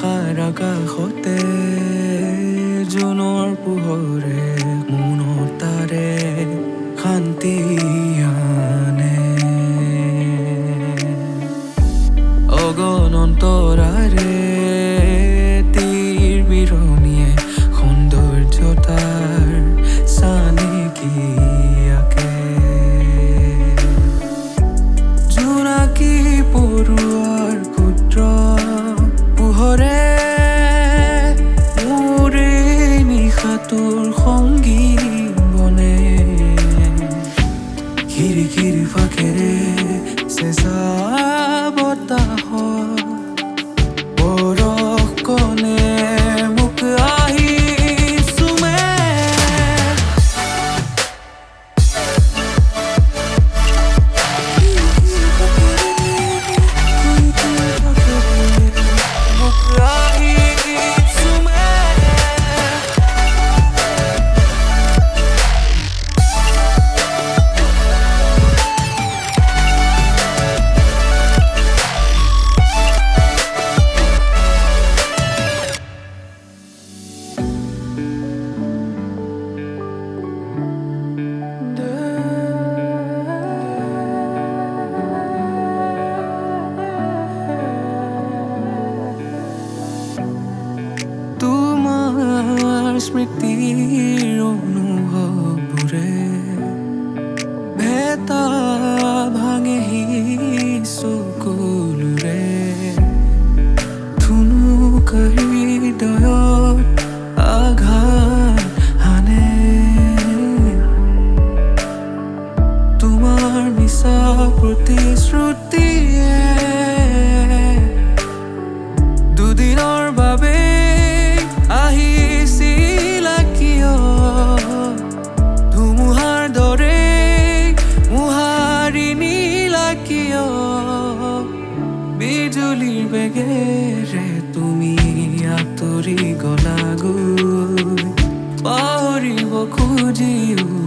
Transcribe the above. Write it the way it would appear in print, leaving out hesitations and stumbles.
নিশাৰ আকাশতে জোনৰ পোহৰে মনত তাৰে শান্তি আনে অগণন তৰাৰে তীৰ বিৰণীয়ে সৌন্দৰ্যতাৰ চানেকি আঁকে জোনাকী পৰুৱাৰ ক্ষুদ্ৰ পোহৰে মোৰে নিশাটোৰ সংগী বনে খিৰিকীৰ ফাঁকেৰে চেঁচা বতাহত বৰফ কণে মোক আহি চুমে মোক আহি চুমে স্মৃতিৰ অনুভৱবোৰে ভেটা ভাঙেহি চকুলোৰে থুনুকাই হৃদয়ত আঘাত হানে তোমাৰ মিছা প্ৰতিশ্ৰুতিয়ে দুদিনৰ বাবে আহিছিলা কিয় ধুমুহাৰ দৰে মোহাৰি নিলা কিয় বিজুলীৰ বেগেৰে তুমি আঁতৰি গলাগৈ পাহৰিব খুজিও